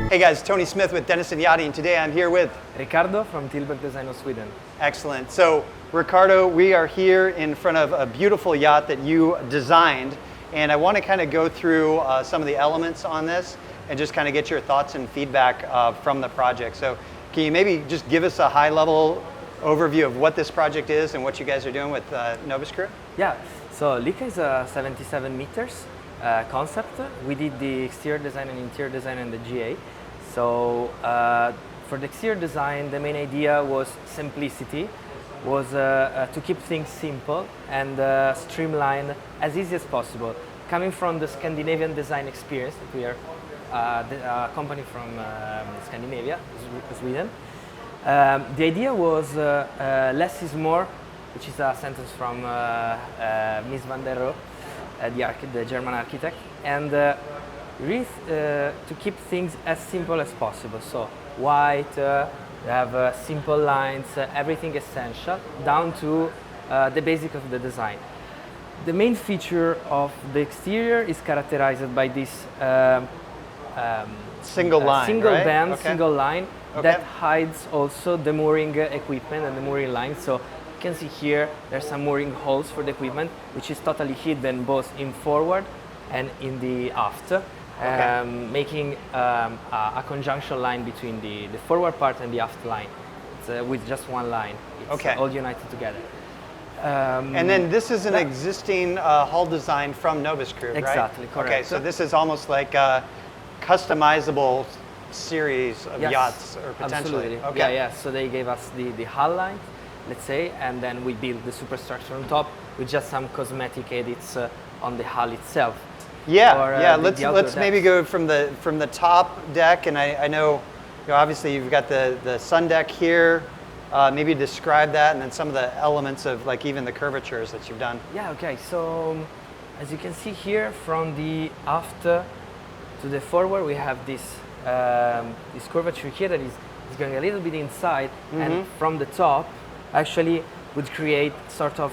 Hey guys, Tony Smith with Dension Yachting. Today I'm here with Ricardo from Tillberg Design of Sweden. Excellent. So Ricardo, we are here in front of a beautiful yacht that you designed, and I want to kind of go through some of the elements on this and just kind of get your thoughts and feedback from the project. So can you maybe just give us a high-level overview of what this project is and what you guys are doing with Nobiskrug? Yeah, so Lycka is a 77 meters concept. We did the exterior design and interior design and the GA. So for the exterior design, the main idea was simplicity, was to keep things simple and streamlined as easy as possible. Coming from the Scandinavian design experience, we are a company from Scandinavia, Sweden. The idea was less is more, which is a sentence from Mies van der Rohe, the German architect, and really to keep things as simple as possible. So white, you have simple lines, everything essential, down to the basic of the design. The main feature of the exterior is characterized by this single line, right? band, okay. single line okay. that hides also the mooring equipment and the mooring line. So you can see here there's some mooring holes for the equipment, which is totally hidden both in forward and in the aft, making a conjunction line between the forward part and the aft line. It's with just one line. It's all united together. And then this is an existing hull design from Nobiskrug, right? Exactly, correct. Okay, so this is almost like a customizable series of yachts, or potentially. Absolutely. Okay. Yeah. So they gave us the hull line, let's say, and then we built the superstructure on top with just some cosmetic edits on the hull itself. Yeah, let's maybe go from the top deck, and I know, obviously you've got the sun deck here. Maybe describe that, and then some of the elements of like even the curvatures that you've done. Yeah. Okay. So as you can see here, from the aft to the forward, we have this curvature here that is going a little bit inside, and from the top, actually would create sort of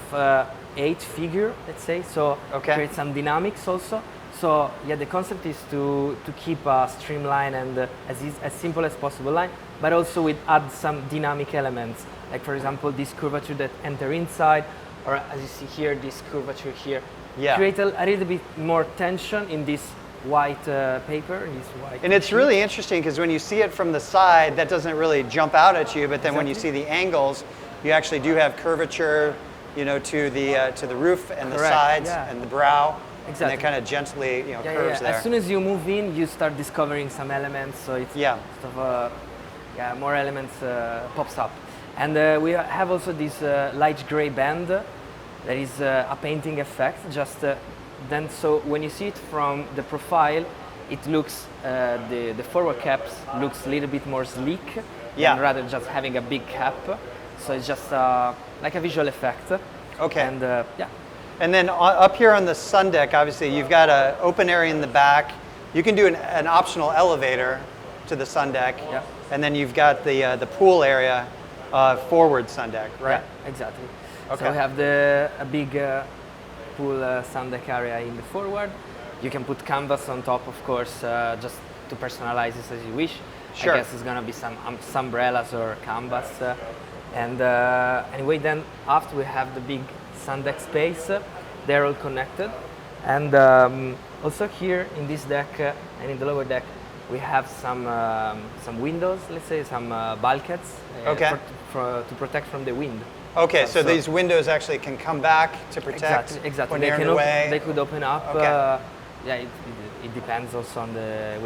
8 figure, let's say. So create some dynamics also. So yeah, the concept is to keep a streamlined and as simple as possible line, but also with add some dynamic elements, like for example this curvature that enter inside, or as you see here, this curvature here. Yeah. Create a little bit more tension in this white paper. And it's really interesting because when you see it from the side, that doesn't really jump out at you, but then when you see the angles, you actually do have curvature, to the roof and the sides and the brow. Exactly. And it kind of gently, curves there. As soon as you move in, you start discovering some elements. So it's sort of more elements pops up. And we have also this light gray band that is a painting effect. Then, so when you see it from the profile, it looks the forward caps looks a little bit more sleek, rather than just having a big cap. So it's just like a visual effect. Okay. And And then up here on the sun deck, obviously, you've got an open area in the back. You can do an optional elevator to the sun deck. Yeah. And then you've got the pool area forward sun deck, right? Yeah, exactly. Okay. So we have a big pool sun deck area in the forward. You can put canvas on top, of course, just to personalize this as you wish. Sure. I guess it's going to be some umbrellas or canvas. Anyway, then after we have the big sun deck space, they're all connected, and also here in this deck and in the lower deck we have some windows, let's say some bulkheads to protect from the wind. Okay, so these windows actually can come back to protect. Exactly. When they're underway. They could open up. Okay. It depends also on the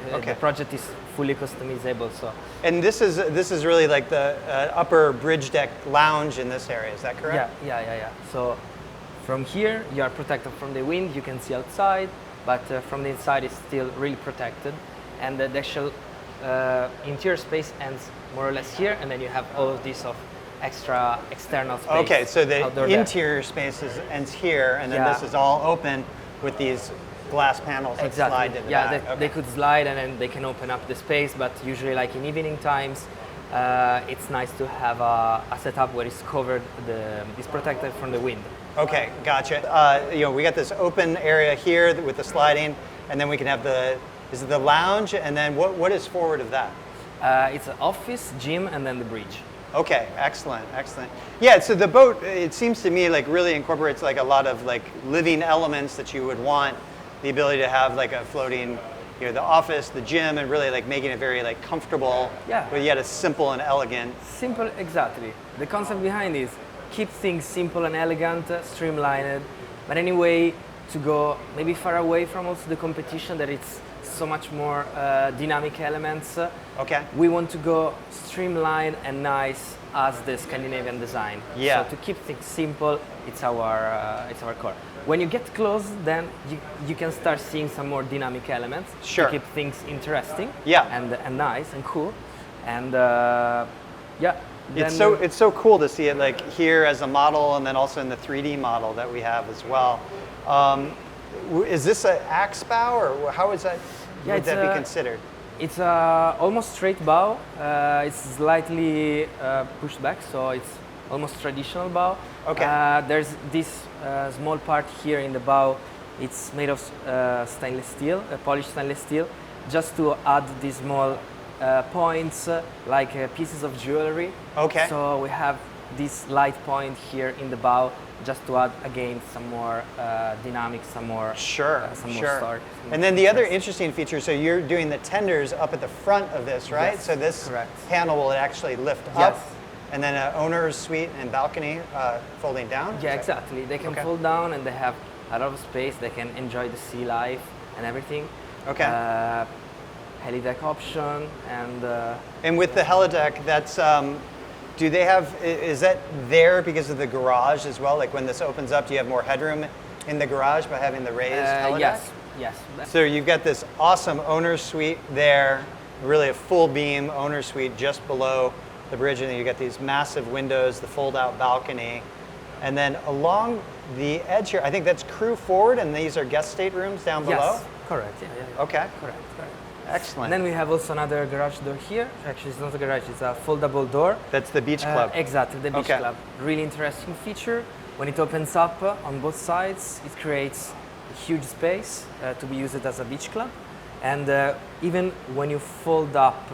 the project is fully customizable. So. And this is really like the upper bridge deck lounge in this area. Is that correct? Yeah. So from here you are protected from the wind. You can see outside, but from the inside it's still really protected. And the actual interior space ends more or less here, and then you have all of this of extra external space. Okay, so the interior space ends here, and then this is all open with these glass panels that slide to the back. They could slide and then they can open up the space, but usually like in evening times, it's nice to have a setup where it's covered, it's protected from the wind. Okay, gotcha. We got this open area here with the sliding, and then we can have the Is it the lounge, and then what is forward of that? It's an office, gym, and then the bridge. Okay, excellent, excellent. Yeah, so the boat, it seems to me like really incorporates like a lot of like living elements that you would want, the ability to have like a floating, you know, the office, the gym, and really like making it very like comfortable, Yeah. but yet it's simple and elegant. Simple, exactly. The concept behind is keep things simple and elegant, streamlined, but anyway, to go maybe far away from also the competition that it's so much more dynamic elements. Okay. We want to go streamlined and nice as the Scandinavian design. Yeah. So to keep things simple, it's our core. When you get close, then you can start seeing some more dynamic elements Sure. to keep things interesting. Yeah. And nice and cool. And yeah. It's so cool to see it like here as a model, and then also in the 3D model that we have as well. Is this an axe bow, or how is that? Yeah, would that be considered? It's almost straight bow. It's slightly pushed back, so it's almost traditional bow. Okay. There's this small part here in the bow. It's made of stainless steel, polished stainless steel, just to add these small points, like pieces of jewelry. Okay. So we have this light point here in the bow, just to add again some more dynamics, some more Sure, some sure. more story. And then the other interesting feature, so you're doing the tenders up at the front of this, right? Yes, so this correct. panel will actually lift up, Yes. and then an owner's suite and balcony folding down? Yeah, exactly. They can Okay. fold down and they have a lot of space. They can enjoy the sea life and everything. Okay. Helideck option and And with the helideck, that's, do they have, is that there because of the garage as well? Like when this opens up, do you have more headroom in the garage by having the raised helideck? yes, yes. So you've got this awesome owner's suite there, really a full beam owner's suite just below the bridge, and then you got these massive windows, the fold-out balcony, and then along the edge here, I think that's crew forward, and these are guest staterooms down below? Yes, correct. Yeah. Okay, Correct. excellent. And then we have also another garage door here. Actually, it's not a garage; it's a foldable door. That's the beach club. Exactly, the beach Okay. club. Really interesting feature. When it opens up on both sides, it creates a huge space to be used as a beach club. And even when you fold up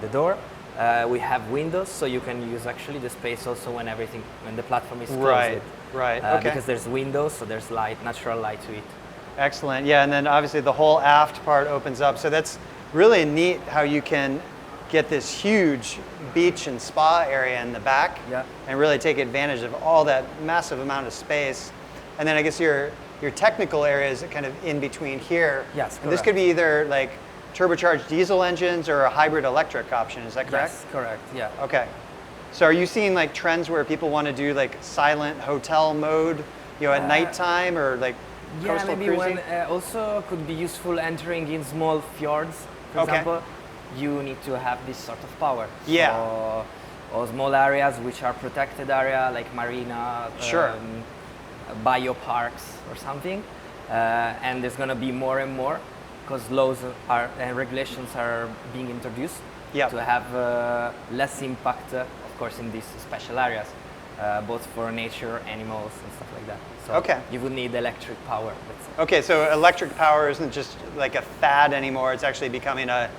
the door, we have windows, so you can use actually the space also when the platform is closed. Right, okay. Because there's windows, so there's light, natural light to it. Excellent, yeah, and then obviously the whole aft part opens up. So that's really neat how you can get this huge beach and spa area in the back, Yeah. and really take advantage of all that massive amount of space. And then I guess your technical area is kind of in between here. Yes, And this could be either like turbocharged diesel engines or a hybrid electric option, is that correct? Yes, correct, yeah. Okay. So are you seeing like trends where people want to do like silent hotel mode, you know, at nighttime, or like Yeah, coastal maybe cruising? when also could be useful entering in small fjords, for Okay. example. You need to have this sort of power. Yeah. So, or small areas which are protected area like marina, Sure. bioparks or something. And there's going to be more and more because laws and regulations are being introduced Yeah. to have less impact, of course, in these special areas, both for nature, animals, and stuff like that. So Okay. you would need electric power. Okay, so electric power isn't just like a fad anymore. It's actually becoming a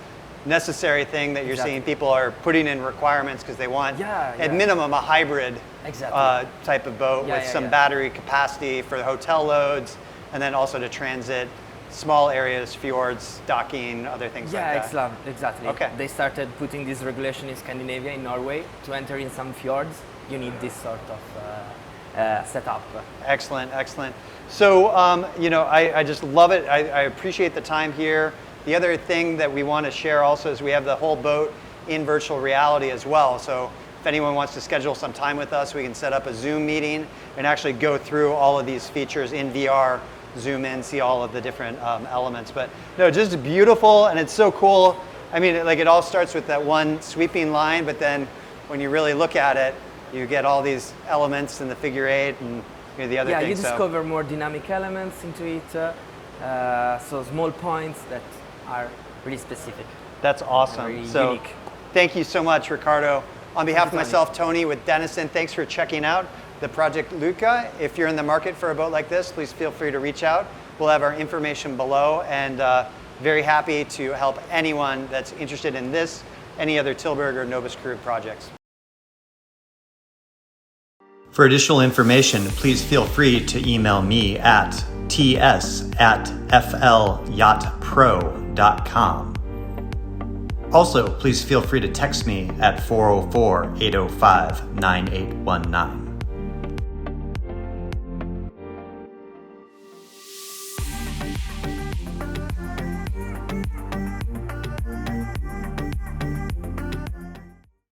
necessary thing that you're Exactly. seeing people are putting in requirements because they want, Yeah, at yeah. minimum, a hybrid Exactly. type of boat Yeah, with yeah, some yeah. battery capacity for the hotel loads, and then also to transit small areas, fjords, docking, other things like that. Exactly. Okay. They started putting this regulation in Scandinavia, in Norway, to enter in some fjords. You need this sort of setup. Excellent, excellent. So, you know, I just love it. I appreciate the time here. The other thing that we want to share also is we have the whole boat in virtual reality as well. So if anyone wants to schedule some time with us, we can set up a Zoom meeting and actually go through all of these features in VR, zoom in, see all of the different elements. But no, just beautiful, and it's so cool. I mean, like it all starts with that one sweeping line, but then when you really look at it, you get all these elements in the figure eight and you know, the other Yeah, things. you discover more dynamic elements into it, so small points that are really specific. That's awesome. Very So unique. thank you so much, Ricardo. On behalf of Tony. myself, Tony, with Denison, thanks for checking out the project Lycka. If you're in the market for a boat like this, please feel free to reach out. We'll have our information below, and very happy to help anyone that's interested in this, any other Tillberg or Nobiskrug projects. For additional information, please feel free to email me at ts@flyachtpro.com. Also, please feel free to text me at 404-805-9819.